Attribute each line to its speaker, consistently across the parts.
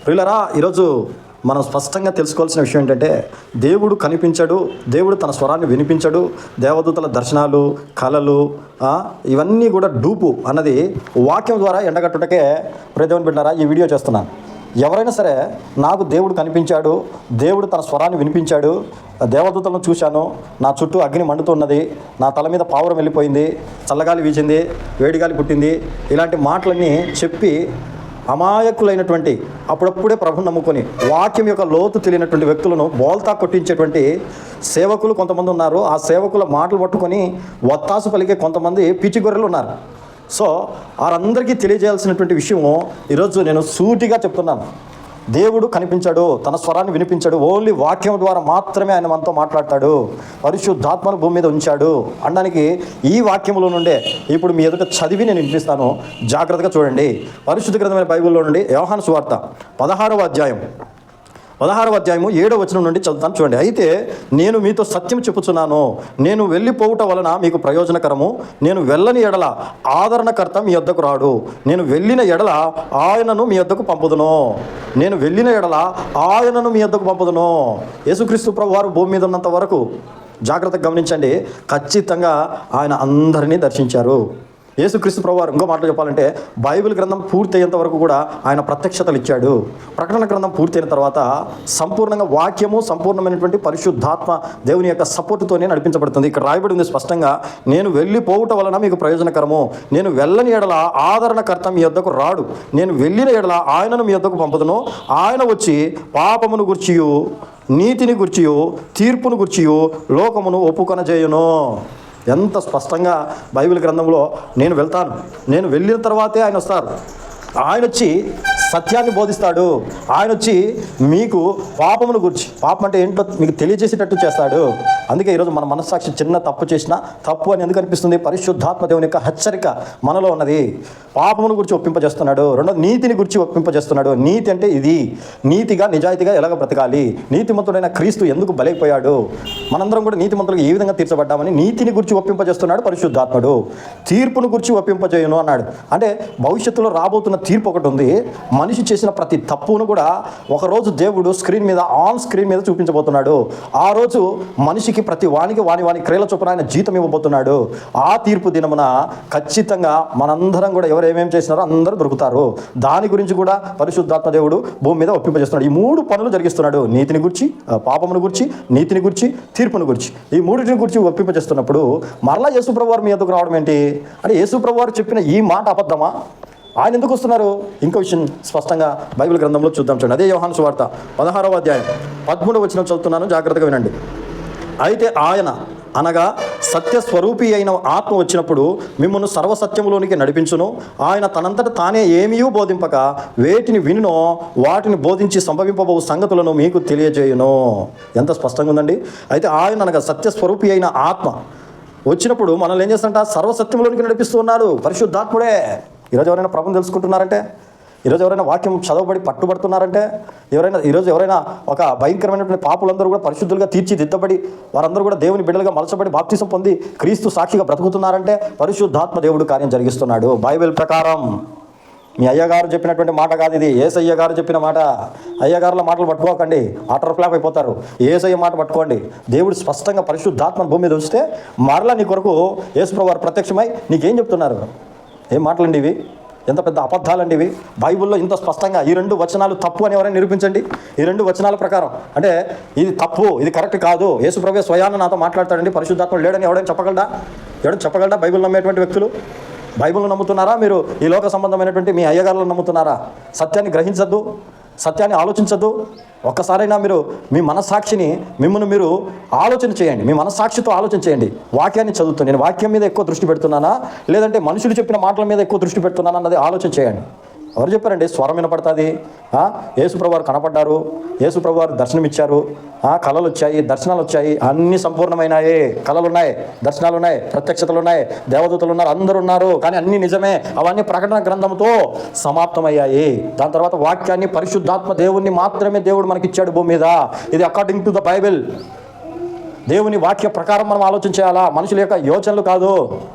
Speaker 1: ప్రియులరా, ఈరోజు మనం స్పష్టంగా తెలుసుకోవాల్సిన విషయం ఏంటంటే, దేవుడు కనిపించడు, దేవుడు తన స్వరాన్ని వినిపించడు, దేవదూతల దర్శనాలు, కళలు ఇవన్నీ కూడా డూపు అన్నది వాక్యం ద్వారా ఎండగట్టుటకే ప్రదేవుని బిడ్డారా ఈ వీడియో చేస్తున్నాను. ఎవరైనా సరే నాకు దేవుడు కనిపించాడు, దేవుడు తన స్వరాన్ని వినిపించాడు, దేవదూతలను చూశాను, నా చుట్టూ అగ్ని మండుతున్నది, నా తల మీద పావురం వెళ్ళిపోయింది, చల్లగాలి వీచింది, వేడిగాలి పుట్టింది, ఇలాంటి మాటలన్నీ చెప్పి అమాయకులైనటువంటి అప్పుడప్పుడే ప్రభుని నమ్ముకొని వాక్యం యొక్క లోతు తెలియనటువంటి వ్యక్తులను బోల్తా కొట్టించేటువంటి సేవకులు కొంతమంది ఉన్నారు. ఆ సేవకుల మాటలు పట్టుకొని వత్తాసు పలికే కొంతమంది పిచ్చి గొర్రెలు ఉన్నారు. సో వారందరికీ తెలియజేయాల్సినటువంటి విషయం ఈరోజు నేను సూటిగా చెప్తున్నాను. దేవుడు కనిపించాడు, తన స్వరాన్ని వినిపించాడు, ఓన్లీ వాక్యం ద్వారా మాత్రమే ఆయన మనతో మాట్లాడతాడు, పరిశుద్ధాత్మను భూమి మీద ఉంచాడు అనడానికి ఈ వాక్యంలో నుండే ఇప్పుడు మీ ఎదుట చదివి నేను వినిపిస్తాను. జాగ్రత్తగా చూడండి. పరిశుద్ధ గ్రంథమైన బైబిల్లో నుండి యోహాను సువార్త 16వ అధ్యాయం 7వ వచనం నుండి చదువుతాను, చూడండి. అయితే నేను మీతో సత్యం చెప్పుచున్నాను, నేను వెళ్ళిపోవుట వలన మీకు ప్రయోజనకరము, నేను వెళ్ళని ఎడల ఆదరణకర్త మీ యొద్దకు రాడు, నేను వెళ్ళిన ఎడల ఆయనను మీ యొద్దకు పంపుదును. నేను వెళ్ళిన ఎడల ఆయనను మీ యొద్దకు పంపుదును. యేసుక్రీస్తు ప్రభు వారు భూమి మీద ఉన్నంత వరకు జాగ్రత్తగా గమనించండి, ఖచ్చితంగా ఆయన అందరినీ దర్శించారు. యేసుక్రీస్తు ప్రభువారు ఇంకో మాటలు చెప్పాలంటే బైబిల్ గ్రంథం పూర్తి అయ్యేంత వరకు కూడా ఆయన ప్రత్యక్షతలు ఇచ్చాడు. ప్రకటన గ్రంథం పూర్తయిన తర్వాత సంపూర్ణంగా వాక్యము, సంపూర్ణమైనటువంటి పరిశుద్ధాత్మ దేవుని యొక్క సపోర్టుతోనే నడిపించబడుతుంది. ఇక్కడ రాయబడి ఉంది స్పష్టంగా, నేను వెళ్ళిపోవుట వలన మీకు ప్రయోజనకరము, నేను వెళ్ళని ఎడల ఆదరణకర్త మీ యొద్దకు రాడు, నేను వెళ్ళిన ఎడల ఆయనను మీ యొద్దకు పంపుదును. ఆయన వచ్చి పాపమును గుర్చియు, నీతిని గుర్చియు, తీర్పును గుర్చియు లోకమును ఒప్పుకొనజేయును. ఎంత స్పష్టంగా బైబిల్ గ్రంథంలో నేను వెళ్తాను, నేను వెళ్ళిన తర్వాతే ఆయన వస్తారు, ఆయన వచ్చి సత్యాన్ని బోధిస్తాడు, ఆయన వచ్చి మీకు పాపమును గురించి, పాపం అంటే ఏంటో మీకు తెలియజేసేటట్టు చేస్తాడు. అందుకే ఈరోజు మన మనస్సాక్షి చిన్న తప్పు చేసినా తప్పు అని ఎందుకు అనిపిస్తుంది? పరిశుద్ధాత్మ దేవుని యొక్క హెచ్చరిక మనలో ఉన్నది. పాపమును గురించి ఒప్పింపజేస్తున్నాడు. రెండోది నీతిని గురించి ఒప్పింపజేస్తున్నాడు. నీతి అంటే ఇది, నీతిగా నిజాయితీగా ఎలాగ బ్రతకాలి, నీతిమంతుడైన క్రీస్తు ఎందుకు బలైపోయాడు, మనందరం కూడా నీతిమంతులకు ఏ విధంగా తీర్చబడ్డామని నీతిని గురించి ఒప్పింపజేస్తున్నాడు పరిశుద్ధాత్ముడు. తీర్పును గురించి ఒప్పింపజేయును అన్నాడు. అంటే భవిష్యత్తులో రాబోతున్న తీర్పు ఒకటి ఉంది. మనిషి చేసిన ప్రతి తప్పును కూడా ఒకరోజు దేవుడు స్క్రీన్ మీద, ఆన్ స్క్రీన్ మీద చూపించబోతున్నాడు. ఆ రోజు మనిషికి ప్రతి వానికి వాని క్రియల చొప్పున ఆయన జీతం ఇవ్వబోతున్నాడు. ఆ తీర్పు దినమున ఖచ్చితంగా మనందరం కూడా ఎవరు ఏమేమి చేసినారో అందరూ దొరుకుతారు. దాని గురించి కూడా పరిశుద్ధాత్మ దేవుడు భూమి మీద ఒప్పింపజేస్తున్నాడు. ఈ 3 పనులు జరిగిస్తున్నాడు. నీతిని గురించి, పాపమును గురించి, నీతిని గురించి, తీర్పును గురించి, ఈ 3 గురించి ఒప్పింపజేస్తున్నప్పుడు మరలా యేసుప్రభు వారు మీ యొద్దకు రావడం ఏంటి అంటే, యేసుప్రభు వారు చెప్పిన ఈ మాట అబద్ధమా? ఆయన ఎందుకు వస్తున్నారు? ఇంకో విషయం స్పష్టంగా బైబిల్ గ్రంథంలో చూద్దాం, చూడండి. అదే యోహాను సువార్త 16వ అధ్యాయం 13వ వచనం చదువుతున్నాను, జాగ్రత్తగా వినండి. అయితే ఆయన అనగా సత్యస్వరూపి అయిన ఆత్మ వచ్చినప్పుడు మిమ్మల్ని సర్వసత్యములోనికి నడిపించును. ఆయన తనంతట తానే ఏమీ బోధింపక వేటిని వినునో వాటిని బోధించి సంభవింపబో సంగతులను మీకు తెలియజేయును. ఎంత స్పష్టంగా ఉందండి. అయితే ఆయన అనగా సత్యస్వరూపి అయిన ఆత్మ వచ్చినప్పుడు మనల్ని ఏం చేస్తారంట? సర్వసత్యంలోనికి నడిపిస్తూ ఉన్నాడు పరిశుద్ధాత్ముడే. ఈరోజు ఎవరైనా ప్రభుని తెలుసుకుంటున్నారంటే, ఈరోజు ఎవరైనా వాక్యం చదవబడి పట్టుబడుతున్నారంటే, ఈరోజు ఎవరైనా ఒక భయంకరమైనటువంటి పాపులందరూ కూడా పరిశుద్ధులుగా తీర్చిదిద్దబడి వారందరూ కూడా దేవుని బిడ్డలుగా మలచబడి బాప్తిసం పొంది క్రీస్తు సాక్షిగా బ్రతుకుతున్నారంటే పరిశుద్ధాత్మ దేవుడు కార్యం జరిగిస్తున్నాడు. బైబిల్ ప్రకారం మీ అయ్యగారు చెప్పినటువంటి మాట కాదు ఇది, యేసయ్య గారు చెప్పిన మాట. అయ్యగారుల మాటలు పట్టుకోకండి, ఆటర్ ఫ్లాప్ అయిపోతారు. యేసయ్య మాట పట్టుకోండి. దేవుడు స్పష్టంగా పరిశుద్ధాత్మను భూమి మీద ఉంచితే మరలా నీ కొరకు యేసుప్రభువు వారు ప్రత్యక్షమై నీకేం చెప్తున్నారు? ఏం మాటలండి ఇవి? ఎంత పెద్ద అబద్ధాలండి ఇవి. బైబిల్లో ఇంత స్పష్టంగా ఈ 2 వచనాలు తప్పు అని ఎవరైనా నిరూపించండి. ఈ 2 వచనాల ప్రకారం అంటే ఇది తప్పు, ఇది కరెక్ట్ కాదు, యేసుప్రభువే స్వయాన నాతో మాట్లాడతాడండి, పరిశుద్ధాత్ముడు లేడని ఎవరైనా చెప్పగలడా? బైబిల్ నమ్మేటువంటి వ్యక్తులు బైబిల్ను నమ్ముతున్నారా? మీరు ఈ లోక సంబంధమైనటువంటి మీ అయ్యగారులను నమ్ముతున్నారా? సత్యాన్ని గ్రహించద్దు, సత్యాన్ని ఆలోచించద్దు. ఒక్కసారైనా మీరు మీ మనస్సాక్షిని మిమ్మల్ని మీరు ఆలోచన చేయండి. మీ మనస్సాక్షితో ఆలోచన చేయండి. వాక్యాన్ని చదువుతూ నేను వాక్యం మీద ఎక్కువ దృష్టి పెడుతున్నానా, లేదంటే మనుషులు చెప్పిన మాటల మీద ఎక్కువ దృష్టి పెడుతున్నానా అన్నది ఆలోచన చేయండి. ఎవరు చెప్పారండి స్వరం వినపడుతుంది? యేసుప్రభు వారు కనపడ్డారు, యేసుప్రభు వారు దర్శనమిచ్చారు, కళలు వచ్చాయి, దర్శనాలు వచ్చాయి, అన్నీ సంపూర్ణమైనాయి. కళలు ఉన్నాయి, దర్శనాలు ఉన్నాయి, ప్రత్యక్షతలు ఉన్నాయి, దేవదూతలు ఉన్నారు, అందరూ ఉన్నారు. కానీ అన్నీ నిజమే. అవన్నీ ప్రకటన గ్రంథంతో సమాప్తమయ్యాయి. దాని తర్వాత వాక్యాన్ని, పరిశుద్ధాత్మ దేవుణ్ణి మాత్రమే దేవుడు మనకిచ్చాడు భూమి మీద. ఇది అకార్డింగ్ టు ద బైబిల్. దేవుని వాక్య ప్రకారం మనం ఆలోచన చేయాలా, మనుషుల యొక్క యోచనలు కాదు,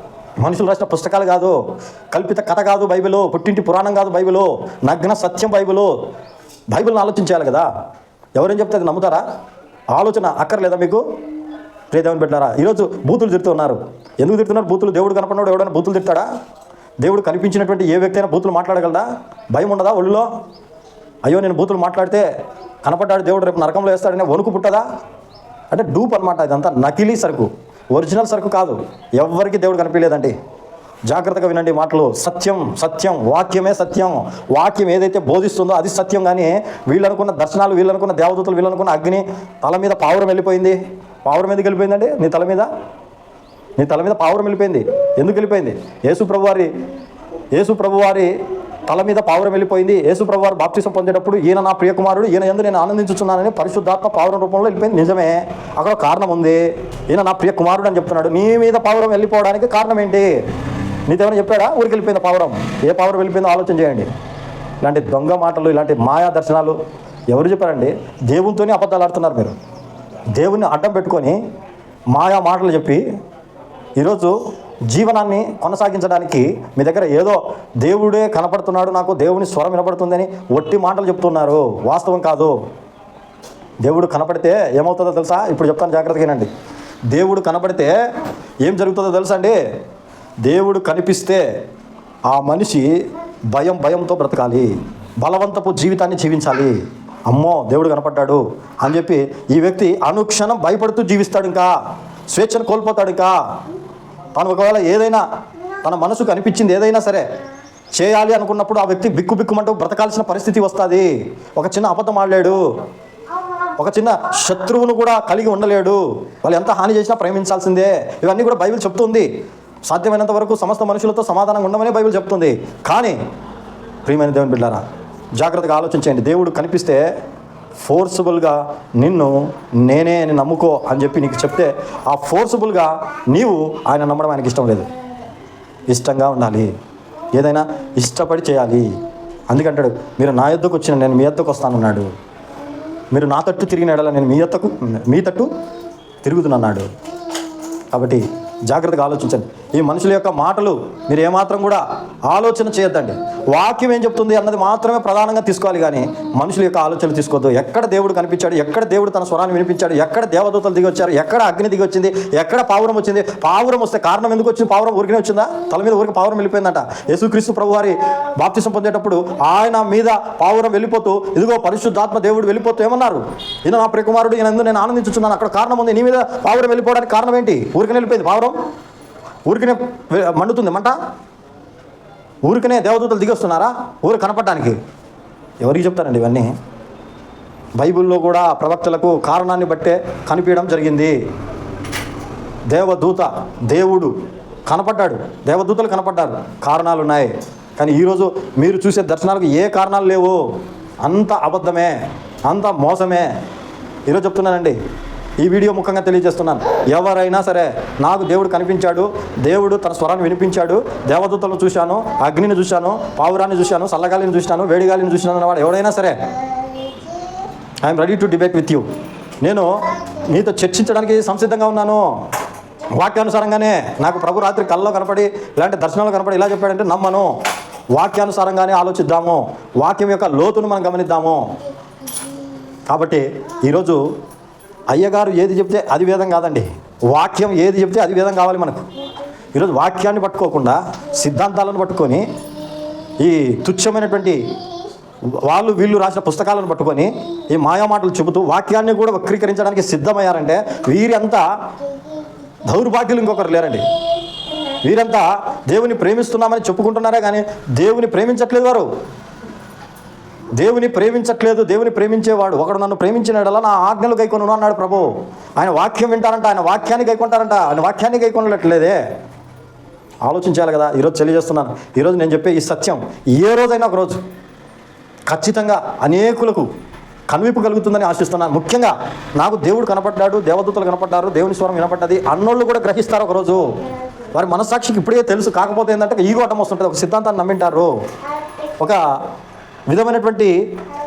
Speaker 1: మనుషులు రాసిన పుస్తకాలు కాదు, కల్పిత కథ కాదు బైబిలు, పుట్టింటి పురాణం కాదు బైబిలు, నగ్న సత్యం బైబిలు. బైబిల్ని ఆలోచించాలి కదా. ఎవరేం చెప్తే అది నమ్ముతారా? ఆలోచన అక్కర్లేదా మీకు? ప్రియదేవుని పెట్టారా? ఈరోజు బూతులు తిడుతున్నారు. ఎందుకు తిడుతున్నారు బూతులు? దేవుడు కనపడినోడు ఎవడైనా బూతులు తిడతాడా? దేవుడు కనిపించినటువంటి ఏ వ్యక్తి అయినా బూతులు మాట్లాడగలదా? భయం ఉండదా ఒళ్ళులో? అయ్యో నేను బూతులు మాట్లాడితే కనపడ్డాడు దేవుడు రేపు నరకంలో వేస్తాడనే వణుకు పుట్టదా? అంటే డూప్ అనమాట. ఇదంతా నకిలీ సరుకు, ఒరిజినల్ సరుకు కాదు. ఎవరికి దేవుడు కనిపించలేదండి. జాగ్రత్తగా వినండి మాటలు. సత్యం సత్యం, వాక్యమే సత్యం. వాక్యం ఏదైతే బోధిస్తుందో అది సత్యం. కానీ వీళ్ళనుకున్న దర్శనాలు, వీళ్ళనుకున్న దేవదూతలు, వీళ్ళనుకున్న అగ్ని, తల మీద పావురం వెళ్ళిపోయింది. పావురం ఎందుకు వెళ్ళిపోయిందండి? నీ తల మీద పావురం వెళ్ళిపోయింది. ఎందుకు వెళ్ళిపోయింది? యేసు ప్రభువారి తల మీద పావురం వెళ్ళిపోయింది. యేసు ప్రభువారు బాప్తిసం పొందేటప్పుడు ఈయన నా ప్రియకుమారుడు, ఈయన యందు నేను ఆనందించుచున్నానని పరిశుద్ధాత్మ పావురం రూపంలో వెళ్ళిపోయింది. నిజమే, అక్కడ కారణం ఉంది. ఈయన నా ప్రియకుమారుడు అని చెప్తున్నాడు. నీ మీద పావురం వెళ్ళిపోవడానికి కారణం ఏంటి? నీతేమైనా చెప్పాడా? ఊరికి వెళ్ళిపోయింది పావురం. ఏ పావురం వెళ్ళిపోయిందో ఆలోచన చేయండి. ఇలాంటి దొంగ మాటలు, ఇలాంటి మాయా దర్శనాలు ఎవరు చెప్పారండి? దేవునితోనే అబద్ధాలు ఆడుతున్నారు మీరు. దేవుణ్ణి అడ్డం పెట్టుకొని మాయా మాటలు చెప్పి ఈరోజు జీవనాన్ని కొనసాగించడానికి మీ దగ్గర ఏదో దేవుడే కనపడుతున్నాడు, నాకు దేవుని స్వరం వినపడుతుందని ఒట్టి మాటలు చెప్తున్నారు. వాస్తవం కాదు. దేవుడు కనపడితే ఏమవుతుందో తెలుసా? ఇప్పుడు చెప్తాను, జాగ్రత్తగా వినండి. దేవుడు కనపడితే ఏం జరుగుతుందో తెలుసా అండి? దేవుడు కనిపిస్తే ఆ మనిషి భయంతో బ్రతకాలి, బలవంతపు జీవితాన్ని జీవించాలి. అమ్మో దేవుడు కనపడ్డాడు అని చెప్పి ఈ వ్యక్తి అనుక్షణం భయపడుతూ జీవిస్తాడు. ఇంకా స్వేచ్ఛను కోల్పోతాడు. ఇంకా తను ఒకవేళ ఏదైనా తన మనసుకు అనిపించింది ఏదైనా సరే చేయాలి అనుకున్నప్పుడు ఆ వ్యక్తి బిక్కుమంటూ బ్రతకాల్సిన పరిస్థితి వస్తుంది. ఒక చిన్న అబద్ధం ఆడలేడు, ఒక చిన్న శత్రువును కూడా కలిగి ఉండలేడు. వాళ్ళు ఎంత హాని చేసినా ప్రేమించాల్సిందే. ఇవన్నీ కూడా బైబిల్ చెప్తుంది. సాధ్యమైనంత వరకు సమస్త మనుషులతో సమాధానంగా ఉండమని బైబిల్ చెప్తుంది. కానీ ప్రియమైన దేవుని బిడ్డలారా, జాగ్రత్తగా ఆలోచించండి. దేవుడు కనిపిస్తే ఫోర్సుబుల్గా నిన్ను నేనే అని నమ్ముకో అని చెప్పి నీకు చెప్తే ఆ ఫోర్సుబుల్గా నీవు ఆయన నమ్మడం ఆయనకి ఇష్టం లేదు. ఇష్టంగా ఉండాలి, ఏదైనా ఇష్టపడి చేయాలి. అందుకంటాడు, మీరు నా యొద్దకు వచ్చిన నేను మీ యొద్దకు వస్తానన్నాడు. మీరు నా తట్టు తిరిగిన ఎడల నేను మీ తట్టు తిరుగుతున్నాడు. కాబట్టి జాగ్రత్తగా ఆలోచించండి. ఈ మనుషుల యొక్క మాటలు మీరు ఏమాత్రం కూడా ఆలోచన చేయొద్దండి. వాక్యం ఏం చెప్తుంది అన్నది మాత్రమే ప్రధానంగా తీసుకోవాలి, కానీ మనుషుల యొక్క ఆలోచనలు తీసుకోవద్దు. ఎక్కడ దేవుడు కనిపించాడు, ఎక్కడ దేవుడు తన స్వరాన్ని వినిపించాడు, ఎక్కడ దేవదూతలు దిగి వచ్చారు, ఎక్కడ అగ్ని దిగి వచ్చింది, ఎక్కడ పావురం వచ్చింది. పావురం వస్తే కారణం ఎందుకు వచ్చింది? పావురం ఊరికనే వచ్చిందా? తల మీద ఊరికి పావురం వెళ్ళిపోయిందంట. యేసుక్రీస్తు ప్రభువారి బాప్తిసం పొందేటప్పుడు ఆయన మీద పావురం వెళ్ళిపోతూ, ఇదిగో పరిశుద్ధాత్మ దేవుడు వెళ్ళిపోతూ ఏమన్నారు? ఈయన నా ప్రియకుమారుడు, ఈయన ఎందుకు నేను ఆనందించుచున్నాను. అక్కడ కారణం ఉంది. నీ మీద పావురం వెళ్ళిపోవడానికి కారణం ఏంటి? ఊరికనే వెళ్ళిపోయింది పావురం. ఊరికనే మండుతుంది మంట. ఊరికనే దేవదూతలు దిగొస్తున్నారా ఊరు కనపడడానికి? ఎవరికి చెప్తారండి ఇవన్నీ? బైబిల్లో కూడా ప్రవక్తలకు కారణాన్ని బట్టే కనిపించడం జరిగింది. దేవుడు కనపడ్డాడు, దేవదూతలు కనపడ్డారు, కారణాలు ఉన్నాయి. కానీ ఈరోజు మీరు చూసే దర్శనాలకు ఏ కారణాలు లేవు. అంత అబద్ధమే, అంత మోసమే. ఈరోజు చెప్తున్నానండి, ఈ వీడియో ముఖంగా తెలియజేస్తున్నాను. ఎవరైనా సరే నాకు దేవుడు కనిపించాడు, దేవుడు తన స్వరాన్ని వినిపించాడు, దేవదూతలను చూశాను, అగ్నిని చూశాను, పావురాన్ని చూశాను, చల్లగాలిని చూశాను, వేడిగాలిని చూశాను అన్నవాడు ఎవడైనా సరే, I'm ready to debate with you. నేను మీతో చర్చించడానికి సంసిద్ధంగా ఉన్నాను. వాక్యానుసారంగానే నాకు ప్రభు రాత్రి కల్లో కనపడి, ఇలాంటి దర్శనాలు కనపడి ఇలా చెప్పాడంటే నమ్మను. వాక్యానుసారంగానే ఆలోచిద్దాము, వాక్యం యొక్క లోతును మనం గమనిద్దాము. కాబట్టి ఈరోజు అయ్యగారు ఏది చెప్తే అది వేదం కాదండి. వాక్యం ఏది చెప్తే అది వేదం కావాలి మనకు. ఈరోజు వాక్యాన్ని పట్టుకోకుండా సిద్ధాంతాలను పట్టుకొని, ఈ తుచ్చమైనటువంటి వీళ్ళు రాసిన పుస్తకాలను పట్టుకొని ఈ మాయామాటలు చెబుతూ వాక్యాన్ని కూడా వక్రీకరించడానికి సిద్ధమయ్యారంటే వీరంతా దౌర్భాగ్యులు ఇంకొకరు లేరండి. వీరంతా దేవుని ప్రేమిస్తున్నామని చెప్పుకుంటున్నారే కానీ దేవుని ప్రేమించట్లేదు. వారు దేవుని ప్రేమించట్లేదు. దేవుని ప్రేమించేవాడు ఒకడు నన్ను ప్రేమించినడలా నా ఆజ్ఞలు గైకొను అన్నాడు ప్రభు. ఆయన వాక్యం వింటారంట, ఆయన వాక్యాన్ని గైకొంటారంట. ఆయన వాక్యాన్ని గైకొనట్లేదే. ఆలోచించాలి కదా. ఈరోజు తెలియజేస్తున్నాను. ఈరోజు నేను చెప్పే ఈ సత్యం ఏ రోజైనా ఒక రోజు ఖచ్చితంగా అనేకులకు కనువిప్పు కలుగుతుందని ఆశిస్తున్నాను. ముఖ్యంగా నాకు దేవుడు కనపడ్డాడు, దేవదూతలు కనపడ్డారు, దేవుని స్వరం వినపడ్డది అన్నోళ్ళు కూడా గ్రహిస్తారు ఒకరోజు. వారి మనస్సాక్షికి ఇప్పుడే తెలుసు. కాకపోతే ఏంటంటే ఈగో అడ్డం వస్తుంటుంది. ఒక సిద్ధాంతాన్ని నమ్మింటారు, ఒక విధమైనటువంటి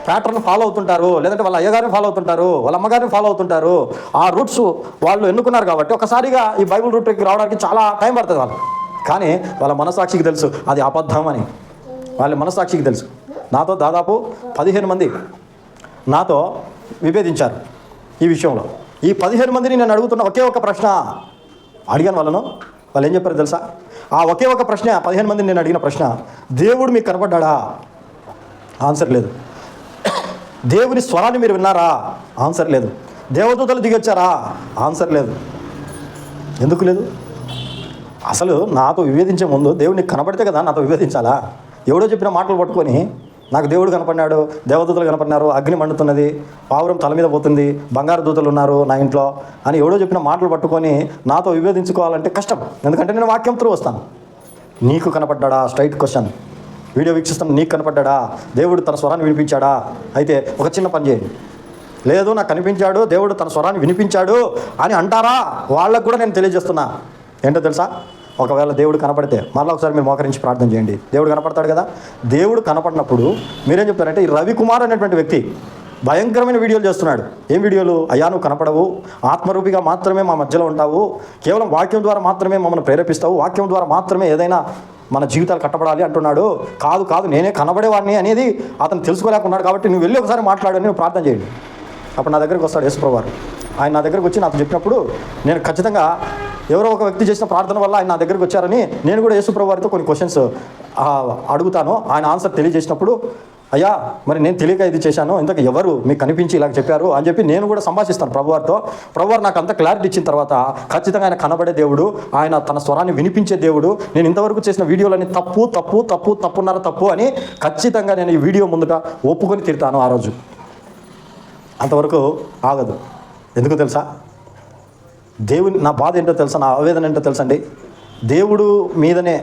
Speaker 1: ప్యాటర్న్ ఫాలో అవుతుంటారు, లేదంటే వాళ్ళ అయ్యగారిని ఫాలో అవుతుంటారు, వాళ్ళ అమ్మగారిని ఫాలో అవుతుంటారు. ఆ రూట్స్ వాళ్ళు ఎన్నుకున్నారు కాబట్టి ఒకసారిగా ఈ బైబిల్ రూట్కి రావడానికి చాలా టైం పడుతుంది వాళ్ళు. కానీ వాళ్ళ మనస్సాక్షికి తెలుసు అది అబద్ధం అని. వాళ్ళ మనస్సాక్షికి తెలుసు. నాతో దాదాపు 15 మంది నాతో విభేదించారు ఈ విషయంలో. ఈ 15 మందిని నేను అడుగుతున్న ఒకే ఒక ప్రశ్న అడిగాను వాళ్ళు ఏం చెప్పారు తెలుసా? ఆ ఒకే ఒక ప్రశ్న, 15 మందిని నేను అడిగిన ప్రశ్న, దేవుడు మీకు కనపడ్డా? ఆన్సర్ లేదు. దేవుని స్వరాన్ని మీరు విన్నారా? ఆన్సర్ లేదు. దేవదూతలు దిగొచ్చారా? ఆన్సర్ లేదు. ఎందుకు లేదు? అసలు నాతో విభేదించే ముందు దేవుడిని కనపడితే కదా నాతో విభేదించాలా? ఎవడో చెప్పిన మాటలు పట్టుకొని నాకు దేవుడు కనపడినాడు, దేవదూతలు కనపడినారు, అగ్ని మండుతున్నది, పావురం తల మీద పోతుంది, బంగారు దూతలు ఉన్నారు నా ఇంట్లో అని ఎవడో చెప్పిన మాటలు పట్టుకొని నాతో విభేదించుకోవాలంటే కష్టం. ఎందుకంటే నేను వాక్యం త్రూ వస్తాను. నీకు కనపడ్డా? Straight question. వీడియో వీక్షిస్తాను, నీకు కనపడ్డా? దేవుడు తన స్వరాన్ని వినిపించాడా? అయితే ఒక చిన్న పని చేయండి. లేదు నాకు కనిపించాడు, దేవుడు తన స్వరాన్ని వినిపించాడు అని అంటారా? వాళ్ళకు కూడా నేను తెలియజేస్తున్నా. ఏంటో తెలుసా? ఒకవేళ దేవుడు కనపడితే మళ్ళీ ఒకసారి మీరు మోకరించి ప్రార్థన చేయండి. దేవుడు కనపడతాడు కదా. దేవుడు కనపడినప్పుడు మీరేం చెప్తారంటే, ఈ రవికుమార్ అనేటువంటి వ్యక్తి భయంకరమైన వీడియోలు చేస్తున్నాడు. ఏం వీడియోలు? అయ్యా నువ్వు కనపడవు, ఆత్మరూపిగా మాత్రమే మా మధ్యలో ఉంటావు, కేవలం వాక్యం ద్వారా మాత్రమే మమ్మల్ని ప్రేరేపిస్తావు, వాక్యం ద్వారా మాత్రమే ఏదైనా మన జీవితాలు కట్టబడాలి అంటున్నాడు. కాదు నేనే కనబడేవాడిని అనేది అతను తెలుసుకోలేకున్నాడు. కాబట్టి నువ్వు వెళ్ళి ఒకసారి మాట్లాడని నువ్వు ప్రార్థన చేయండి. అప్పుడు నా దగ్గరికి వస్తాడు యేసుప్రభువు వారు. ఆయన నా దగ్గరికి వచ్చి నాతో చెప్పినప్పుడు నేను ఖచ్చితంగా ఎవరో ఒక వ్యక్తి చేసిన ప్రార్థన వల్ల ఆయన నా దగ్గరికి వచ్చారని నేను కూడా యేసుప్రభువు వారితో కొన్ని క్వశ్చన్స్ అడుగుతాను. ఆయన ఆన్సర్ తెలియజేసినప్పుడు, అయ్యా మరి నేను తెలియక ఇది చేశాను, ఇంతకు ఎవరు మీకు కనిపించి ఇలా చెప్పారు అని చెప్పి నేను కూడా సంభాషిస్తాను ప్రభువారితో. ప్రభువారు నాకు అంత క్లారిటీ ఇచ్చిన తర్వాత ఖచ్చితంగా ఆయన కనబడే దేవుడు, ఆయన తన స్వరాన్ని వినిపించే దేవుడు. నేను ఇంతవరకు చేసిన వీడియోలన్నీ తప్పున్నర అని ఖచ్చితంగా నేను ఈ వీడియో ముందుగా ఒప్పుకొని తిడతాను. ఆ రోజు అంతవరకు ఆగదు. ఎందుకు తెలుసా? దేవుని నా బాధ ఏంటో తెలుసా, నా ఆవేదన ఏంటో తెలుసా అండి? దేవుడు మీదనే,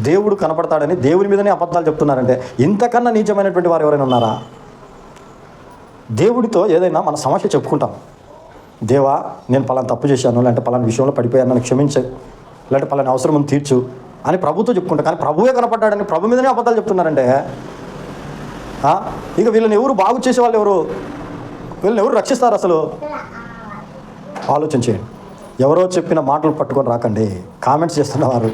Speaker 1: దేవుడు కనపడతాడని దేవుని మీదనే అబద్ధాలు చెప్తున్నారంటే ఇంతకన్నా నీచమైనటువంటి వారు ఎవరైనా ఉన్నారా? దేవుడితో ఏదైనా మన సమస్య చెప్పుకుంటాం. దేవా నేను పలానా తప్పు చేశాను, లేదంటే పలానా విషయంలో పడిపోయాను, నన్ను క్షమించు, లేదంటే పలానా అవసరం తీర్చు అని ప్రభుతో చెప్పుకుంటాం. కానీ ప్రభువే కనపడ్డాడని ప్రభు మీదనే అబద్ధాలు చెప్తున్నారంటే ఇక వీళ్ళని ఎవరు బాగు చేసేవాళ్ళు ఎవరు? వీళ్ళని ఎవరు రక్షిస్తారు అసలు? ఆలోచన చేయండి. ఎవరో చెప్పిన మాటలు పట్టుకొని రాకండి. కామెంట్స్ చేస్తున్నవారు,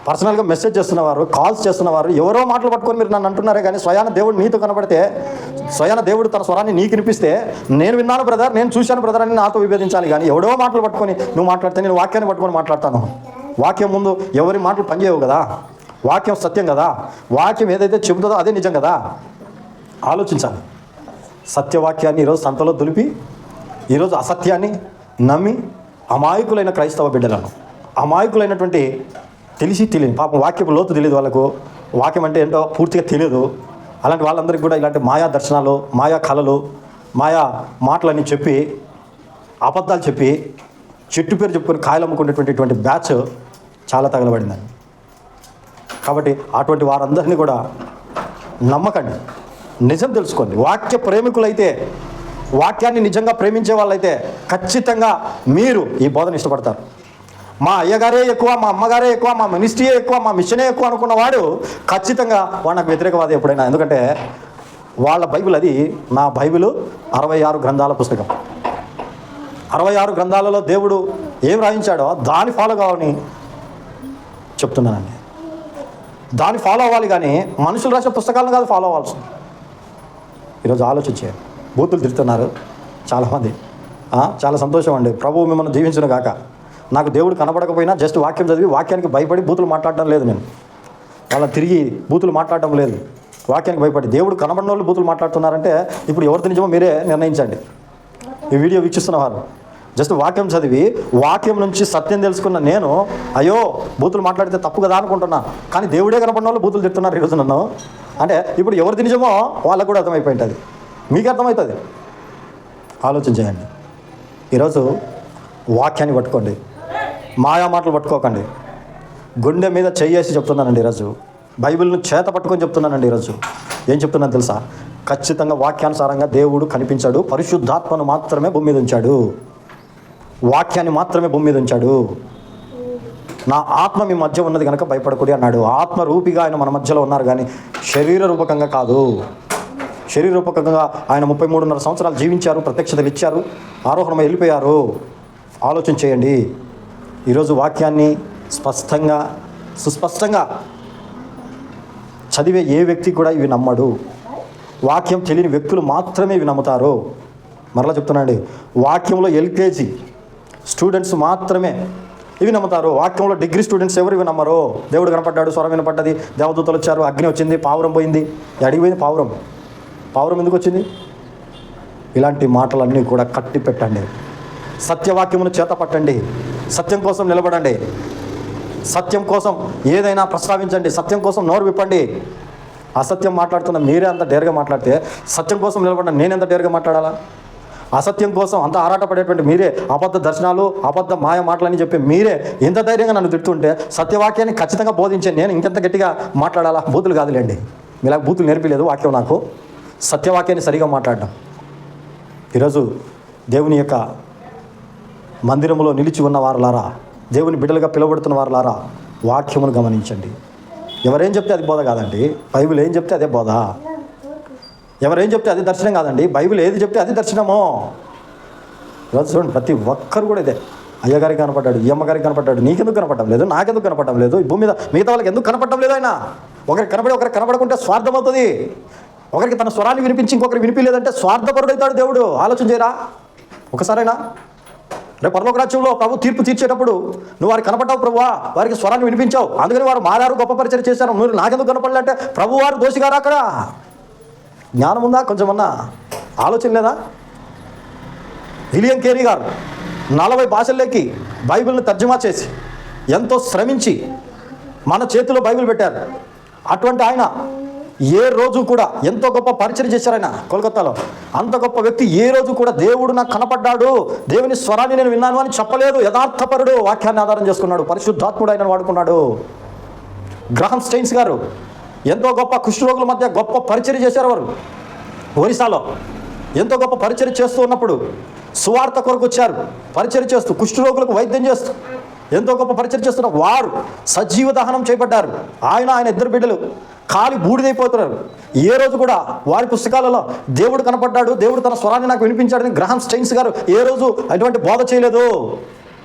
Speaker 1: పర్సనల్గా మెసేజ్ చేస్తున్నవారు, కాల్స్ చేస్తున్నవారు, ఎవరో మాటలు పట్టుకొని మీరు నన్ను అంటున్నారే కానీ స్వయాన దేవుడు నీతో కనపడితే, స్వయాన దేవుడు తన స్వరాన్ని నీకు వినిపిస్తే, నేను విన్నాను బ్రదర్, నేను చూశాను బ్రదర్ అని నాతో విభేదించాలి. కానీ ఎవడో మాటలు పట్టుకొని నువ్వు మాట్లాడితే నేను వాక్యాన్ని పట్టుకొని మాట్లాడతాను. వాక్యం ముందు ఎవరి మాటలు పనిచేయవు కదా. వాక్యం సత్యం కదా. వాక్యం ఏదైతే చెబుతుందో అదే నిజం కదా. ఆలోచించాలి. సత్యవాక్యాన్ని ఈరోజు సంతలో దులిపి ఈరోజు అసత్యాన్ని నమ్మి అమాయకులైన క్రైస్తవ బిడ్డలను, అమాయకులైనటువంటి తెలియని పాపం వాక్యపు లోతు తెలియదు, వాళ్ళకు వాక్యం అంటే ఏంటో పూర్తిగా తెలియదు. అలాంటి వాళ్ళందరికీ కూడా ఇలాంటి మాయా దర్శనాలు, మాయా కళలు, మాయా మాటలన్నీ చెప్పి, అబద్ధాలు చెప్పి, చెట్టు పేరు చెప్పుకొని కాయలు అమ్ముకునేటువంటి బ్యాచ్ చాలా తగలబడిందండి. కాబట్టి అటువంటి వారందరినీ కూడా నమ్మకండి, నిజం తెలుసుకోండి. వాక్య ప్రేమికులైతే, వాక్యాన్ని నిజంగా ప్రేమించే వాళ్ళైతే ఖచ్చితంగా మీరు ఈ బోధన ఇష్టపడతారు. మా అయ్యగారే ఎక్కువ, మా అమ్మగారే ఎక్కువ, మా మినిస్ట్రీయే ఎక్కువ, మా మిషనే ఎక్కువ అనుకున్నవాడు ఖచ్చితంగా వాడు నాకు వ్యతిరేకవాది ఎప్పుడైనా. ఎందుకంటే వాళ్ళ బైబిల్, అది నా బైబిల్ 66 గ్రంథాల పుస్తకం. 66 గ్రంథాలలో దేవుడు ఏం రాయించాడో దాన్ని ఫాలో కావాలని చెప్తున్నానండి. దాన్ని ఫాలో అవ్వాలి కానీ మనుషులు రాసే పుస్తకాలను కాదు ఫాలో అవ్వాల్సి. ఈరోజు ఆలోచించారు. బూతులు తిడుతున్నారు చాలామంది. చాలా సంతోషం అండి. ప్రభువు మిమ్మల్ని దీవించును గాక. నాకు దేవుడు కనబడకపోయినా జస్ట్ వాక్యం చదివి వాక్యానికి భయపడి బూతులు మాట్లాడడం లేదు. నేను వాళ్ళని తిరిగి బూతులు మాట్లాడడం లేదు. వాక్యానికి భయపడి దేవుడు కనబడిన వాళ్ళు బూతులు మాట్లాడుతున్నారంటే ఇప్పుడు ఎవరిది నిజమో మీరే నిర్ణయించండి. ఈ వీడియో వీక్షిస్తున్నవారు జస్ట్ వాక్యం చదివి వాక్యం నుంచి సత్యం తెలుసుకున్న నేను అయ్యో బూతులు మాట్లాడితే తప్పు కదా అనుకుంటున్నా, కానీ దేవుడే కనపడిన వాళ్ళు బూతులు తిడుతున్నారు ఈరోజు నన్ను అంటే ఇప్పుడు ఎవరిది నిజమో వాళ్ళకు కూడా అర్థమైపోయి ఉంటుంది. మీకు అర్థమవుతుంది. ఆలోచన చేయండి. ఈరోజు వాక్యాన్ని పట్టుకోండి, మాయా మాటలు పట్టుకోకండి. గుండె మీద చెయ్యేసి చెప్తున్నానండి ఈరోజు. బైబిల్ను చేత పట్టుకొని చెప్తున్నానండి ఈరోజు. ఏం చెప్తున్నాను తెలుసా? ఖచ్చితంగా వాక్యానుసారంగా దేవుడు కనిపించాడు. పరిశుద్ధాత్మను మాత్రమే భూమి మీద ఉంచాడు. వాక్యాన్ని మాత్రమే భూమి మీద ఉంచాడు. నా ఆత్మ మీ మధ్య ఉన్నది కనుక భయపడకూడదు అన్నాడు. ఆత్మ రూపిగా ఆయన మన మధ్యలో ఉన్నారు కానీ శరీర రూపకంగా కాదు. శరీర రూపకంగా ఆయన 33.5 సంవత్సరాలు జీవించారు, ప్రత్యక్షతలు ఇచ్చారు, ఆరోహణమై వెళ్ళిపోయారు. ఆలోచన చేయండి. ఈరోజు వాక్యాన్ని స్పష్టంగా సుస్పష్టంగా చదివే ఏ వ్యక్తి కూడా ఇవి నమ్మడు. వాక్యం తెలియని వ్యక్తులు మాత్రమే ఇవి నమ్ముతారు. మరలా చెప్తున్నాండి, వాక్యంలో ఎల్కేజీ స్టూడెంట్స్ మాత్రమే ఇవి నమ్ముతారు. వాక్యంలో డిగ్రీ స్టూడెంట్స్ ఎవరు ఇవి నమ్మరు. దేవుడు కనపడ్డాడు, స్వరం వినపడ్డది, దేవదూతలు వచ్చారు, అగ్ని వచ్చింది, పావురం పోయింది. అడిగిపోయింది పావురం ఎందుకు వచ్చింది? ఇలాంటి మాటలన్నీ కూడా కట్టి పెట్టండి. సత్యవాక్యమును చేత పట్టండి. సత్యం కోసం నిలబడండి. సత్యం కోసం ఏదైనా ప్రస్తావించండి. సత్యం కోసం నోరు విప్పండి. అసత్యం మాట్లాడుతున్న మీరే అంత డేరుగా మాట్లాడితే సత్యం కోసం నిలబడిన నేనెంత డేరుగా మాట్లాడాలా? అసత్యం కోసం అంత ఆరాటపడేటువంటి మీరే, అబద్ధ దర్శనాలు, అబద్ధ మాయ మాటలని చెప్పి మీరే ఇంత ధైర్యంగా నన్ను తిడుతుంటే సత్యవాక్యాన్ని ఖచ్చితంగా బోధించే నేను ఇంకెంత గట్టిగా మాట్లాడాలా? బూతులు కాదులేండి, మీలా బూతులు నేర్పిలేదు వాక్యం నాకు. సత్యవాక్యాన్ని సరిగా మాట్లాడడం. ఈరోజు దేవుని యొక్క మందిరంలో నిలిచి ఉన్న వారులారా, దేవుని బిడ్డలుగా పిలువబడుతున్న వారులారా, వాక్యమును గమనించండి. ఎవరేం చెప్తే అది బోధ కాదండి, బైబిల్ ఏం చెప్తే అదే బోధ. ఎవరేం చెప్తే అది దర్శనం కాదండి, బైబిల్ ఏది చెప్తే అది దర్శనమో. ఈరోజు చూడండి, ప్రతి ఒక్కరు కూడా ఇదే. అయ్యగారికి కనపడ్డాడు, ఈ అమ్మగారికి కనపడ్డాడు, నీకెందుకు కనపడడం లేదు, నాకెందుకు కనపడడం లేదు, ఈ భూమి మీద మిగతా వాళ్ళకి ఎందుకు కనపడడం లేదు? ఆయన ఒకరికి కనపడి ఒకరికి కనపడకుంటే స్వార్థం అవుతుంది. ఒకరికి తన స్వరాన్ని వినిపించి ఇంకొకరికి వినిపించలేదంటే స్వార్థపరుడవుతాడు దేవుడు. ఆలోచన చేయరా ఒకసారైనా? రేపు పరలోక రాజ్యంలో ప్రభు తీర్పు తీర్చేటప్పుడు నువ్వు వారికి కనపడ్డావు ప్రభువా, వారికి స్వరాన్ని వినిపించావు, అందుకని వారు మారారు, గొప్ప పరిచయం చేశారు, నువ్వు నాకెందుకు కనపడలేంటే ప్రభు వారు దోషిగారు. అక్కడ జ్ఞానం ఉందా? కొంచెమన్నా ఆలోచన లేదా? విలియం కేరీ గారు 40 భాషల్లోకి బైబిల్ని తర్జుమా చేసి ఎంతో శ్రమించి మన చేతిలో బైబిల్ పెట్టారు. అటువంటి ఆయన ఏ రోజు కూడా ఎంతో గొప్ప పరిచయం చేశారు. ఆయన కోల్కతాలో అంత గొప్ప వ్యక్తి ఏ రోజు కూడా దేవుడు నాకు కనపడ్డాడు, దేవుని స్వరాన్ని నేను విన్నాను అని చెప్పలేదు. యథార్థపరుడు, వాక్యాన్ని ఆధారం చేసుకున్నాడు, పరిశుద్ధాత్ముడు ఆయన వాడుకున్నాడు. గ్రహం స్టెయిన్స్ గారు ఎంతో గొప్ప కుష్ఠరోగుల మధ్య గొప్ప పరిచయం చేశారు. వారు ఒరిస్సాలో ఎంతో గొప్ప పరిచయం చేస్తూ ఉన్నప్పుడు సువార్త కొరకు వచ్చారు. పరిచయం చేస్తూ కుష్ఠరోగులకు వైద్యం చేస్తూ ఎంతో గొప్ప పరిచయం చేస్తున్న వారు సజీవ దహనం చేయబడ్డారు. ఆయన ఇద్దరు బిడ్డలు కాలి బూడిదైపోతున్నారు. ఏ రోజు కూడా వారి పుస్తకాలలో దేవుడు కనపడ్డాడు, దేవుడు తన స్వరాన్ని నాకు వినిపించాడని గ్రహం స్టెయిన్స్ గారు ఏ రోజు అటువంటి బోధ చేయలేదు.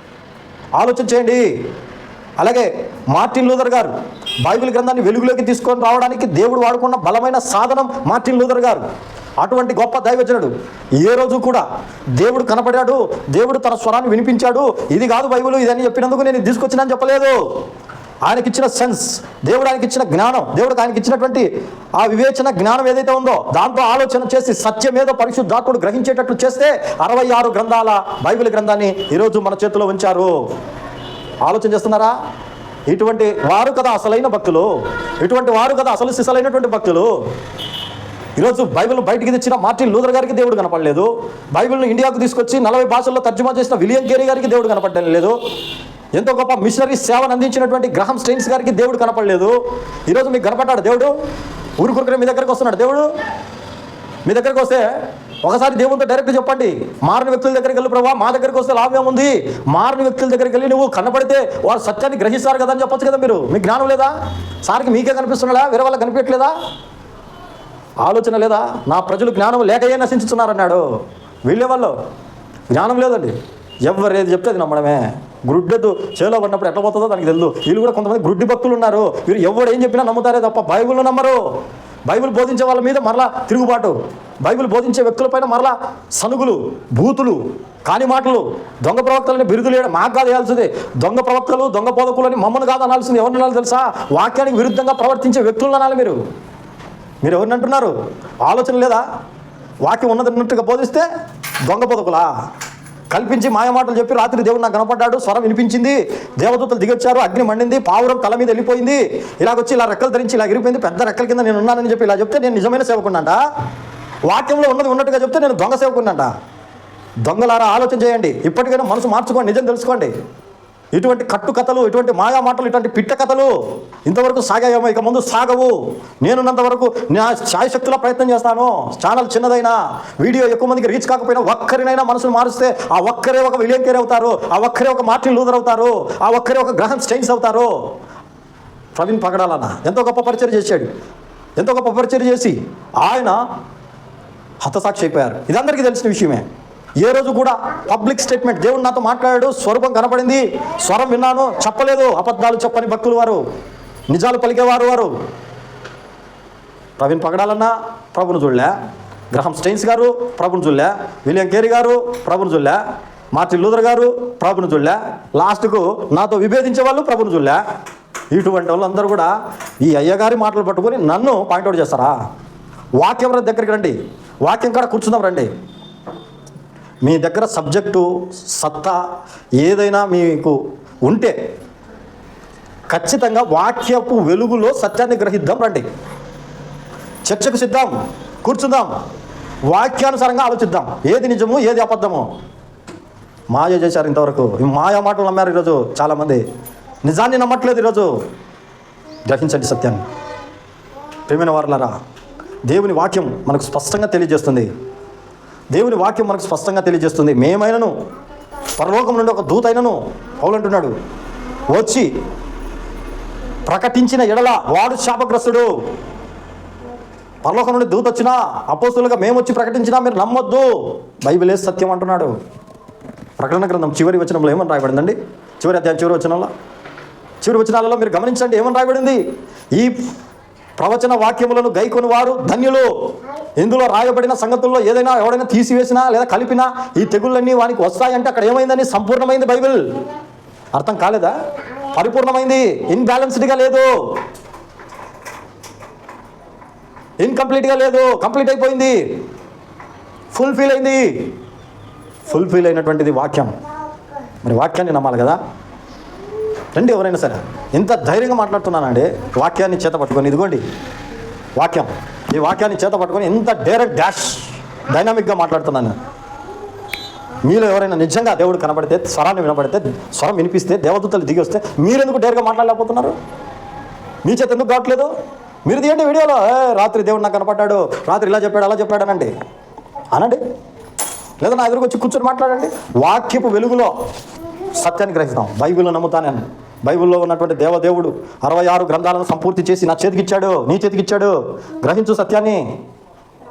Speaker 1: ఆలోచన చేయండి. అలాగే మార్టిన్ లూథర్ గారు బైబిల్ గ్రంథాన్ని వెలుగులోకి తీసుకొని రావడానికి దేవుడు వాడుకున్న బలమైన సాధనం మార్టిన్ లూథర్ గారు. అటువంటి గొప్ప దైవజనుడు ఏ రోజు కూడా దేవుడు కనపడాడు, దేవుడు తన స్వరాన్ని వినిపించాడు, ఇది కాదు బైబిల్ ఇదని చెప్పినందుకు నేను తీసుకొచ్చినని చెప్పలేదు. ఆయనకిచ్చిన సెన్స్, దేవుడు ఆయనకి ఇచ్చిన జ్ఞానం, దేవుడికి ఆయనకి ఇచ్చినటువంటి ఆ వివేచన జ్ఞానం ఏదైతే ఉందో దాంతో ఆలోచన చేసి సత్యమేదో పరిశుద్ధాత్ముడు గ్రహించేటట్లు చేస్తే 66 గ్రంథాల బైబిల్ గ్రంథాన్ని ఈరోజు మన చేతిలో ఉంచారు. ఆలోచన చేస్తున్నారా? ఇటువంటి వారు కదా అసలైన భక్తులు, ఇటువంటి వారు కదా అసలు సిసలైనటువంటి భక్తులు. ఈరోజు బైబిల్ బయటికి తెచ్చిన మార్టిన్ లూథర్ గారికి దేవుడు కనపడలేదు. బైబిల్ను ఇండియాకు తీసుకొచ్చి 40 భాషల్లో తర్జుమా చేసిన విలియం కేరీ గారికి దేవుడు కనపడడం లేదు. ఎంతో గొప్ప మిషనరీ సేవను అందించినటువంటి గ్రహం స్టెయిన్స్ గారికి దేవుడు కనపడలేదు. ఈరోజు మీకు కనపడ్డాడు దేవుడు? ఊరుకురుకునే మీ దగ్గరికి వస్తున్నాడు దేవుడు. మీ దగ్గరికి వస్తే ఒకసారి దేవునితో డైరెక్ట్ చెప్పండి. మారిన వ్యక్తుల దగ్గరికి వెళ్ళి ప్రభావ మా దగ్గరికి వస్తే లాభం ఉంది, మారిన వ్యక్తుల దగ్గరికి వెళ్ళి నువ్వు కనపడితే వారు సత్యాన్ని గ్రహిస్తారు కదా అని చెప్పొచ్చు కదా. మీరు మీకు జ్ఞానం లేదా? సార్కి మీకే కనిపిస్తున్నాడా? వేరే వాళ్ళకి కనిపించట్లేదా? ఆలోచన లేదా? నా ప్రజలు జ్ఞానం లేకయే నశించుతున్నారన్నాడు. వీళ్ళే వాళ్ళు జ్ఞానం లేదండి. ఎవరు ఏది చెప్తే అది నమ్మడమే. గుడ్డెద్దు చేలో పడినప్పుడు ఎట్లా పోతుందో దానికి తెలియదు. వీళ్ళు కూడా కొంతమంది గుడ్డి భక్తులు ఉన్నారు. వీరు ఎవరు ఏం చెప్పినా నమ్ముతారే తప్ప బైబిల్ను నమ్మరు. బైబిల్ బోధించే వాళ్ళ మీద మరలా తిరుగుబాటు, బైబిల్ బోధించే వ్యక్తులపైన మరలా సనుగులు, బూతులు, కాని మాటలు, దొంగ ప్రవక్తలని బిరుదులు మాకు కాదు వేయాల్సింది. దొంగ ప్రవక్తలు, దొంగ బోధకులు అని మమ్మల్ని కాదు అనాల్సింది. ఎవరిని అనాలి తెలుసా? వాక్యానికి విరుద్ధంగా ప్రవర్తించే వ్యక్తులను అనాలి. మీరు ఎవరిని అంటున్నారు? ఆలోచన లేదా? వాక్యం ఉన్నట్టుగా బోధిస్తే దొంగ బోధకులా? కల్పించి మాయమాటలు చెప్పి రాత్రి దేవుడు నాకు కనపడ్డాడు, స్వరం వినిపించింది, దేవదూతలు దిగొచ్చారు, అగ్ని మండింది, పావురం తల మీద వెళ్ళిపోయింది, ఇలాగొచ్చి ఇలా రెక్కలు ధరించి ఇలా ఎగిరిపోయింది, పెద్ద రెక్కల కింద నేను ఉన్నానని చెప్పి ఇలా చెప్తే నేను నిజమైన సేవకున్నాంట. వాక్యంలో ఉన్నది ఉన్నట్టుగా చెప్తే నేను దొంగ సేవకున్నాంట. దొంగలారా ఆలోచన చేయండి. ఇప్పటికైనా మనసు మార్చుకోండి, నిజం తెలుసుకోండి. ఇటువంటి కట్టు కథలు, ఇటువంటి మాయా మాటలు, ఇటువంటి పిట్ట కథలు ఇంతవరకు సాగాయేమో, ఇక ముందు సాగవు. నేనున్నంత వరకు నా శాయశక్తుల ప్రయత్నం చేస్తాను. ఛానల్ చిన్నదైనా, వీడియో ఎక్కువ మందికి రీచ్ కాకపోయినా ఒక్కరినైనా మనసును మారుస్తే ఆ ఒక్కరే ఒక విలియం కేరీ అవుతారు, ఆ ఒక్కరే ఒక మార్టిన్ లూథర్ అవుతారు, ఆ ఒక్కరే ఒక గ్రహం స్టెయిన్స్ అవుతారు. ప్రవీణ్ పగడాలన్న ఎంతో గొప్ప పరిచయం చేశాడు. ఎంతో గొప్ప పరిచయం చేసి ఆయన హతసాక్షి అయిపోయారు. ఇదందరికీ తెలిసిన విషయమే. ఏ రోజు కూడా పబ్లిక్ స్టేట్మెంట్, దేవుడు నాతో మాట్లాడాడు, స్వరూపం కనపడింది, స్వరం విన్నాను చెప్పలేదు. అబద్ధాలు చెప్పని భక్తులు వారు, నిజాలు పలికేవారు వారు. ప్రవీణ్ పగడాలన్నా ప్రభుని చూడలే, గ్రహం స్టెయిన్స్ గారు ప్రభుని చూడలే, విలియం కేరీ గారు ప్రభుని చూడలే, మార్టిన్ లూథర్ గారు ప్రభుని చూడలే, లాస్ట్కు నాతో విభేదించే వాళ్ళు ప్రభుని చూడలే. ఇటువంటి వాళ్ళందరూ కూడా ఈ అయ్యగారి మాటలు పట్టుకొని నన్ను పాయింట్అవుట్ చేస్తారా? వాక్యం దగ్గరికి రండి, వాక్యం కాడ కూర్చుందాం రండి. మీ దగ్గర సబ్జెక్టు సత్తా ఏదైనా మీకు ఉంటే ఖచ్చితంగా వాక్యపు వెలుగులో సత్యాన్ని గ్రహిద్దాం రండి. చర్చకు సిద్ధం, కూర్చుందాం, వాక్యానుసారంగా ఆలోచిద్దాం. ఏది నిజము ఏది అబద్ధము. మాయ చేశారు ఇంతవరకు, ఈ మాయా మాటలు నమ్మారు ఈరోజు చాలామంది. నిజాన్ని నమ్మట్లేదు ఈరోజు. గ్రహించండి సత్యాన్ని. ప్రియమైన వారలారా, దేవుని వాక్యం మనకు స్పష్టంగా తెలియజేస్తుంది. దేవుని వాక్యం మనకు స్పష్టంగా తెలియజేస్తుంది. మేమైనను పరలోకం నుండి ఒక దూత అయినను పౌలు అంటున్నాడు, వచ్చి ప్రకటించిన ఎడల వాడు శాపగ్రస్తుడు. పరలోకం నుండి దూత వచ్చినా, అపోస్తులుగా మేము వచ్చి ప్రకటించినా మీరు నమ్మొద్దు. బైబిలే సత్యం అంటున్నాడు. ప్రకటన గ్రంథం చివరి వచనంలో ఏమని రాయబడిందండి? చివరి అధ్యాయం చివరి వచనాలలో మీరు గమనించండి ఏమని రాయబడింది? ఈ ప్రవచన వాక్యములను గైకొని వారు ధన్యులు. ఇందులో రాయబడిన సంగతుల్లో ఏదైనా ఎవడైనా తీసివేసినా లేదా కలిపినా ఈ తెగుళ్ళన్నీ వానికి వస్తాయంటే అక్కడ ఏమైందని? సంపూర్ణమైంది బైబిల్. అర్థం కాలేదా? పరిపూర్ణమైంది, ఇన్బ్యాలెన్స్డ్గా లేదు, ఇన్కంప్లీట్గా లేదు, కంప్లీట్ అయిపోయింది, ఫుల్ఫిల్ అయింది. ఫుల్ఫిల్ అయినటువంటిది వాక్యం. మరి వాక్యాన్ని నమ్మాలి కదా. రండి ఎవరైనా సరే. ఎంత ధైర్యంగా మాట్లాడుతున్నానండి వాక్యాన్ని చేత పట్టుకొని. ఇదిగోండి వాక్యం. ఈ వాక్యాన్ని చేత పట్టుకొని ఎంత డైరెక్ట్ డైనామిక్గా మాట్లాడుతున్నాను. మీలో ఎవరైనా నిజంగా దేవుడు కనబడితే, స్వరాన్ని వినబడితే, స్వరం వినిపిస్తే, దేవదూతలు దిగి వస్తే మీరెందుకు డైరెక్ట్గా మాట్లాడలేకపోతున్నారు? మీ చేత ఎందుకు కావట్లేదు? మీరు తీయండి వీడియోలో, రాత్రి దేవుడు నాకు కనపడ్డాడు, రాత్రి ఇలా చెప్పాడు అలా చెప్పాడు అనండి. లేదా నా ఎదురుకు వచ్చి కూర్చొని మాట్లాడండి. వాక్యపు వెలుగులో సత్యాన్ని గ్రహిస్తాం. బైబిల్లో నమ్ముతానని. బైబిల్లో ఉన్నటువంటి దేవదేవుడు 66 గ్రంథాలను సంపూర్తి చేసి నా చేతికిచ్చాడు, నీ చేతికిచ్చాడు. గ్రహించు సత్యాన్ని.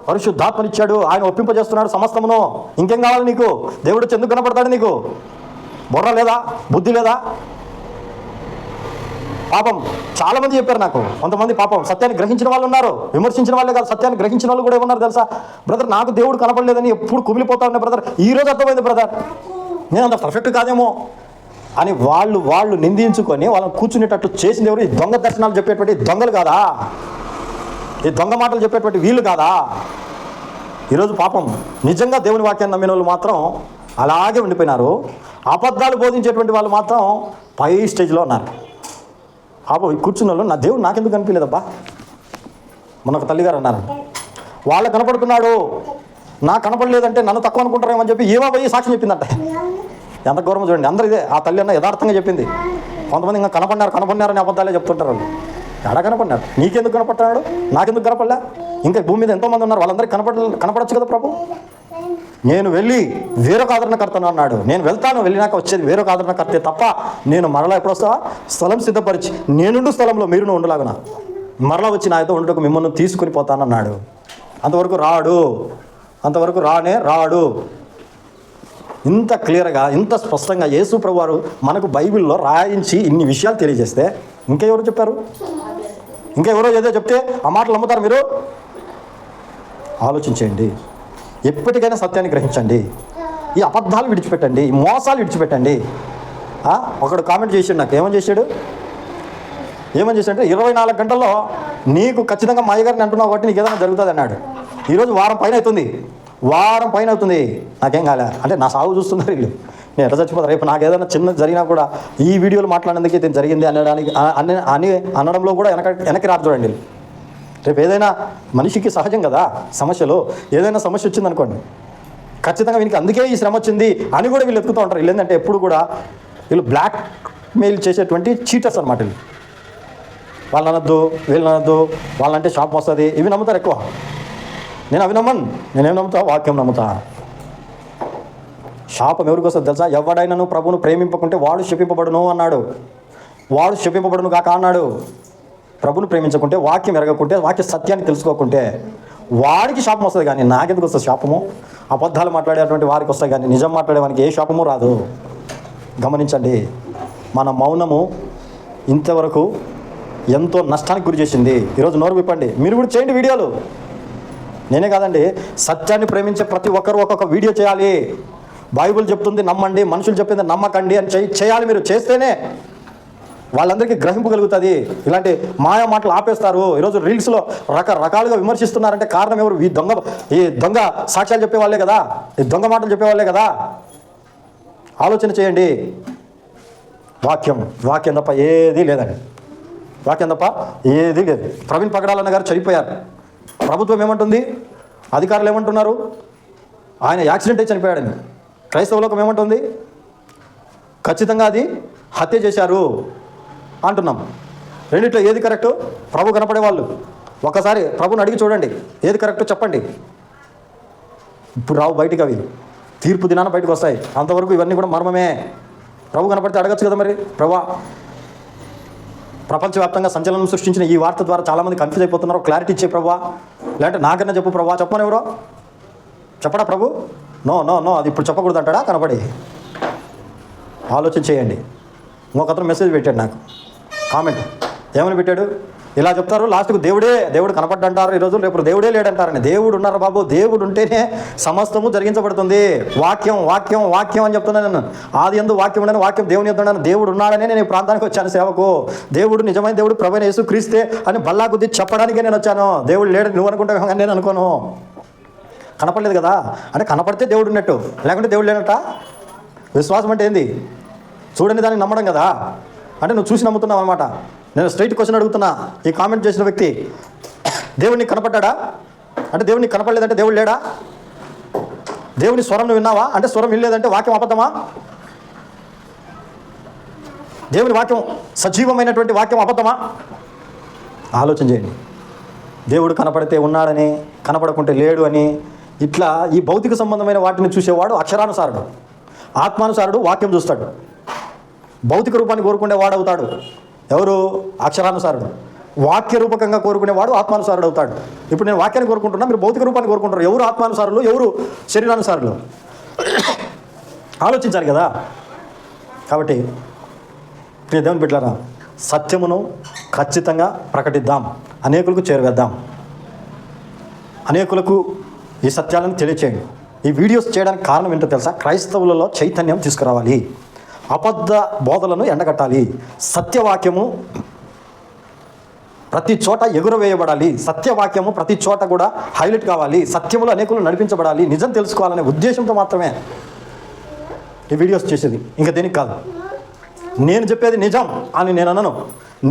Speaker 1: పరిశుద్ధాత్మనిచ్చాడు, ఆయన ఒప్పింపజేస్తున్నాడు సమస్తమును. ఇంకేం కావాలి నీకు? దేవుడు ఎందుకు కనపడతాడు నీకు? బుర్ర లేదా? బుద్ధి లేదా? పాపం చాలామంది చెప్పారు నాకు. కొంతమంది పాపం సత్యాన్ని గ్రహించిన వాళ్ళు ఉన్నారు, విమర్శించిన వాళ్ళే కాదు, సత్యాన్ని గ్రహించిన వాళ్ళు కూడా ఉన్నారు. తెలుసా బ్రదర్, నాకు దేవుడు కనపడలేదని ఎప్పుడు కుమిలిపోతా ఉన్నాయి బ్రదర్. ఈరోజు అర్థమైంది బ్రదర్, నేను అంత పర్ఫెక్ట్ కాదేమో అని వాళ్ళు నిందించుకొని వాళ్ళని కూర్చునేటట్లు చేసింది ఎవరు? ఈ దొంగ దర్శనాలు చెప్పేటువంటి దొంగలు కాదా? ఈ దొంగ మాటలు చెప్పేటువంటి వీళ్ళు కాదా? ఈరోజు పాపం నిజంగా దేవుని వాక్యాన్ని నమ్మిన వాళ్ళు మాత్రం అలాగే ఉండిపోయినారు. అబద్ధాలు బోధించేటువంటి వాళ్ళు మాత్రం పై స్టేజ్లో ఉన్నారు. పాపం ఈ కూర్చున్న వాళ్ళు, నా దేవుడు నాకెందుకు కనిపించలేదబ్బా. మొన్న ఒక తల్లిగారు అన్నారు, వాళ్ళకు కనపడుతున్నాడు, నాకు కనపడలేదంటే నన్ను తక్కువ అనుకుంటారేమని చెప్పి ఏమో పోయి సాక్ష్యం చెప్పిందంట. ఎంత గౌరవం చూడండి. అందరూ ఇదే. ఆ తల్లి అన్న యథార్థంగా చెప్పింది. కొంతమంది ఇంకా కనపడినారని అబద్ధాలే చెప్తుంటారు. వాళ్ళు ఎక్కడ కనపడినాడు? నీకెందుకు కనపడ్డాడు? నాకెందుకు కనపడలే? ఇంకా భూమి మీద ఎంతోమంది ఉన్నారు, వాళ్ళందరికీ కనపడచ్చు కదా ప్రభు. నేను వెళ్ళి వేరొక ఆదరణకర్తను అన్నాడు. నేను వెళ్తాను, వెళ్ళినాక వచ్చేది వేరొక ఆదరణకర్తే తప్ప నేను మరలా ఎప్పుడు వస్తావా? స్థలం సిద్ధపరిచి నేనుండు స్థలంలో మీరును ఉండలాగున మరలా వచ్చి నాతో ఉండటకు మిమ్మల్ని తీసుకుని పోతానన్నాడు. అంతవరకు రాడు. ఇంత క్లియర్గా, ఇంత స్పష్టంగా యేసు ప్రభు వారు మనకు బైబిల్లో రాయించి ఇన్ని విషయాలు తెలియజేస్తే ఇంకెవరు చెప్పారు? ఇంకెవరో ఏదో చెప్తే ఆ మాటలు నమ్ముతారు మీరు? ఆలోచించండి. ఎప్పటికైనా సత్యాన్ని గ్రహించండి. ఈ అబద్ధాలు విడిచిపెట్టండి, ఈ మోసాలు విడిచిపెట్టండి. ఒకడు కామెంట్ చేసాడు, నాకు ఏమని చేశాడు 24 గంటల్లో నీకు ఖచ్చితంగా మా అయ్యగారిని అంటున్నావు కాబట్టి నీకు ఏదైనా జరుగుతుంది అన్నాడు. ఈరోజు వారం పైన అవుతుంది, నాకేం కాలే అంటే నా సాగు చూస్తున్నారు వీళ్ళు. నేను ఎట్లా చచ్చిపోతాను? రేపు నాకు ఏదైనా చిన్న జరిగినా కూడా ఈ వీడియోలు మాట్లాడేందుకు ఇది జరిగింది అనడంలో కూడా వెనక్కి రాదు చూడండి. రేపు ఏదైనా మనిషికి సహజం కదా సమస్యలు. ఏదైనా సమస్య వచ్చిందనుకోండి, ఖచ్చితంగా వీనికి అందుకే ఈ శ్రమ వచ్చింది అని కూడా వీళ్ళు ఎత్తుకుతూ ఉంటారు. వీళ్ళు ఏంటంటే ఎప్పుడు కూడా వీళ్ళు బ్లాక్ మెయిల్ చేసేటువంటి చీటర్స్ అనమాట. వీళ్ళు వాళ్ళని అనొద్దు, వీళ్ళని అనొద్దు, వాళ్ళంటే షాప్ వస్తుంది, ఇవి నమ్ముతారు ఎక్కువ. నేను అవి నమ్మను. నేనేం నమ్ముతా? వాక్యం నమ్ముతా. శాపం ఎవరికి వస్తుంది తెలుసా? ఎవడైనాను ప్రభువును ప్రేమింపకుంటే వాడు శపింపబడును అన్నాడు. వాడు శపింపబడును కాక అన్నాడు. ప్రభుని ప్రేమించకుంటే, వాక్యం ఎరగకుంటే, వాక్య సత్యాన్ని తెలుసుకోకుంటే వాడికి శాపం వస్తుంది. కానీ నాకెందుకు వస్తుంది శాపము? అబద్ధాలు మాట్లాడేటువంటి వారికి వస్తాయి, కానీ నిజం మాట్లాడేవానికి ఏ శాపము రాదు. గమనించండి. మన మౌనము ఇంతవరకు ఎంతో నష్టానికి గురి చేసింది. ఈరోజు నోరు విప్పండి, మీరు కూడా చేయండి వీడియోలు. నేనే కాదండి, సత్యాన్ని ప్రేమించే ప్రతి ఒక్కరు ఒక్కొక్క వీడియో చేయాలి. బైబిల్ చెప్తుంది నమ్మండి, మనుషులు చెప్పింది నమ్మకండి అని చేయాలి. మీరు చేస్తేనే వాళ్ళందరికీ గ్రహింపు కలుగుతుంది. ఇలాంటి మాయా మాటలు ఆపేస్తారు. ఈరోజు రీల్స్లో రకరకాలుగా విమర్శిస్తున్నారంటే కారణం ఎవరు? ఈ దొంగ సాక్ష్యాలు చెప్పేవాళ్ళే కదా, ఈ దొంగ మాటలు చెప్పేవాళ్ళే కదా. ఆలోచన చేయండి. వాక్యం తప్ప ఏదీ లేదండి. వాక్యం తప్ప ఏదీ లేదు. ప్రవీణ్ పగడాలన్న గారు చనిపోయారు. ప్రభుత్వం ఏమంటుంది? అధికారులు ఏమంటున్నారు? ఆయన యాక్సిడెంట్ అయి చనిపోయాడని. క్రైస్తవ లోకం ఏమంటుంది? ఖచ్చితంగా అది హత్య చేశారు అంటున్నాం. రెండిట్లో ఏది కరెక్టు? ప్రభు కనపడే వాళ్ళు ఒకసారి ప్రభుని అడిగి చూడండి, ఏది కరెక్టో చెప్పండి. ఇప్పుడు రావు బయటికి, అవి తీర్పు దినాన బయటకు వస్తాయి. అంతవరకు ఇవన్నీ కూడా మర్మమే. ప్రభు కనపడితే అడగచ్చు కదా, మరి ప్రభా, ప్రపంచవ్యాప్తంగా సంచలనం సృష్టించిన ఈ వార్త ద్వారా చాలామంది కన్ఫ్యూజ్ అయిపోతున్నారు. క్లారిటీ ఇచ్చే ప్రభా, లేదంటే నాకన్నా చెప్పు ప్రభా. చెప్పమని ఎవరో చెప్పడా ప్రభు? నో అది ఇప్పుడు చెప్పకూడదు అంటాడా? కనపడి ఆలోచన చేయండి. ఇంకొకతను మెసేజ్ పెట్టాడు నాకు, కామెంట్ ఏమని పెట్టాడు? ఇలా చెప్తారు లాస్ట్కు దేవుడు కనపడ్డంటారు ఈరోజు, రేపు దేవుడే లేడంటారని. దేవుడు ఉన్నారు బాబు, దేవుడు ఉంటేనే సమస్తము జరిగించబడుతుంది. వాక్యం అని చెప్తున్నాను నేను. ఆది యందు వాక్యం ఉండని, వాక్యం దేవుని యొద్ద ఉండని. దేవుడు ఉన్నాడనే నేను ఈ ప్రాంతానికి వచ్చాను సేవకు. దేవుడు నిజమైన దేవుడు ప్రభువైన యేసు క్రీస్తే అని బల్లా గుద్ది చెప్పడానికే నేను వచ్చాను. దేవుడు లేడని నువ్వు అనుకుంటావు కానీ నేను అనుకోను. కనపడలేదు కదా అంటే కనపడితే దేవుడు ఉన్నట్టు, లేకుంటే దేవుడు లేనట్ట. విశ్వాసం అంటే ఏంది? చూడని దాన్ని నమ్మడం కదా. అంటే నువ్వు చూసి నమ్ముతున్నావు అనమాట. నేను స్ట్రైట్ క్వశ్చన్ అడుగుతున్నా. ఈ కామెంట్ చేసిన వ్యక్తి, దేవుడిని కనపడ్డా? అంటే దేవుడిని కనపడలేదంటే దేవుడు లేడా? దేవుని స్వరం నువ్వు విన్నావా? అంటే స్వరం వినలేదంటే వాక్యం అబద్ధమా? దేవుని వాక్యం సజీవమైనటువంటి వాక్యం అబద్ధమా? ఆలోచన చేయండి. దేవుడు కనపడితే ఉన్నాడని, కనపడకుంటే లేడు అని, ఇట్లా ఈ భౌతిక సంబంధమైన వాటిని చూసేవాడు అక్షరానుసారుడు. ఆత్మానుసారుడు వాక్యం చూస్తాడు. భౌతిక రూపాన్ని కోరుకునే వాడు అవుతాడు ఎవరు? అక్షరానుసారుడు. వాక్య రూపకంగా కోరుకునేవాడు ఆత్మానుసారుడు అవుతాడు. ఇప్పుడు నేను వాక్యాన్ని కోరుకుంటున్నా, మీరు భౌతిక రూపాన్ని కోరుకుంటారు. ఎవరు ఆత్మానుసారులు, ఎవరు శరీరానుసారులు? ఆలోచించాలి కదా. కాబట్టి ప్రియ దేవుని బిడ్డలారా, సత్యమును ఖచ్చితంగా ప్రకటిద్దాం, అనేకులకు చేరువేద్దాం, అనేకులకు ఈ సత్యాలను తెలియచేయండి. ఈ వీడియోస్ చేయడానికి కారణం ఏంటో తెలుసా? క్రైస్తవులలో చైతన్యం తీసుకురావాలి, అబద్ధ బోధలను ఎండగట్టాలి, సత్యవాక్యము ప్రతి చోట ఎగురవేయబడాలి, సత్యవాక్యము ప్రతి చోట కూడా హైలైట్ కావాలి, సత్యములు అనేకులు నడిపించబడాలి, నిజం తెలుసుకోవాలనే ఉద్దేశంతో మాత్రమే ఈ వీడియోస్ చేసేది, ఇంకా దేనికి కాదు. నేను చెప్పేది నిజం అని నేను అనను.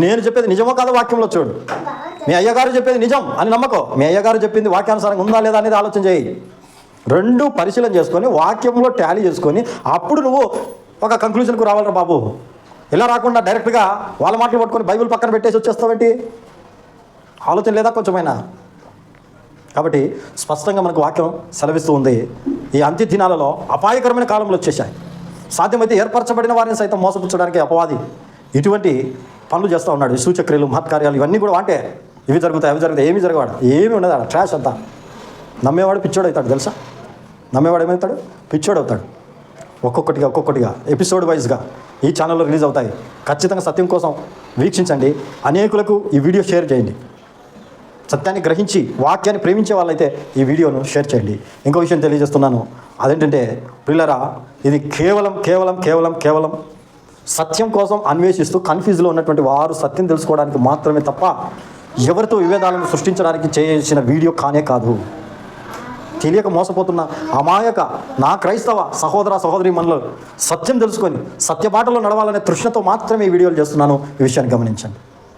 Speaker 1: నేను చెప్పేది నిజమో కాదో వాక్యంలో చూడు. మీ అయ్యగారు చెప్పేది నిజం అని నమ్మకో, మీ అయ్యగారు చెప్పింది వాక్యానుసారంగా ఉందా లేదా అనేది ఆలోచన చేయి. రెండు పరిశీలన చేసుకొని వాక్యంలో టాలీ చేసుకొని అప్పుడు నువ్వు ఒక కంక్లూజన్కు రావాలరా బాబు. ఇలా రాకుండా డైరెక్ట్గా వాళ్ళ మాటలు పట్టుకొని బైబిల్ పక్కన పెట్టేసి వచ్చేస్తావేంటి? ఆలోచన లేదా కొంచెమైనా? కాబట్టి స్పష్టంగా మనకు వాక్యం సెలవిస్తూ ఉంది, ఈ అంత్య దినాలలో అపాయకరమైన కాలంలో వచ్చేసాయి. సాధ్యమైతే ఏర్పరచబడిన వారిని సైతం మోసపుచ్చడానికి అపవాది ఇటువంటి పనులు చేస్తూ ఉన్నాడు. ఈ సూచక్రియలు, మహత్కార్యాలు ఇవన్నీ కూడా అంటే ఇవి జరుగుతాయి, అవి జరుగుతాయి, ఏమీ జరగవాడు, ఏమీ ఉండదు ఆడ. ట్రాష్ అంతా. నమ్మేవాడు పిచ్చోడు అవుతాడు తెలుసా? నమ్మేవాడు ఏమవుతాడు? పిచ్చోడు అవుతాడు. ఒక్కొక్కటిగా ఎపిసోడ్ వైజ్గా ఈ ఛానల్లో రిలీజ్ అవుతాయి. ఖచ్చితంగా సత్యం కోసం వీక్షించండి, అనేకులకు ఈ వీడియో షేర్ చేయండి. సత్యాన్ని గ్రహించి వాక్యాన్ని ప్రేమించే వాళ్ళైతే ఈ వీడియోను షేర్ చేయండి. ఇంకో విషయం తెలియజేస్తున్నాను, అదేంటంటే ప్రియులారా, ఇది కేవలం సత్యం కోసం అన్వేషిస్తూ కన్ఫ్యూజ్లో ఉన్నటువంటి వారు సత్యం తెలుసుకోవడానికి మాత్రమే తప్ప ఎవరితో విభేదాలను సృష్టించడానికి చేసిన వీడియో కానే కాదు. తెలియక మోసపోతున్న అమాయక నా క్రైస్తవ సహోదర సహోదరి మనలో సత్యం తెలుసుకొని సత్యబాటలో నడవాలనే తృష్ణతో మాత్రమే ఈ వీడియోలు చేస్తున్నాను. ఈ విషయాన్ని గమనించండి.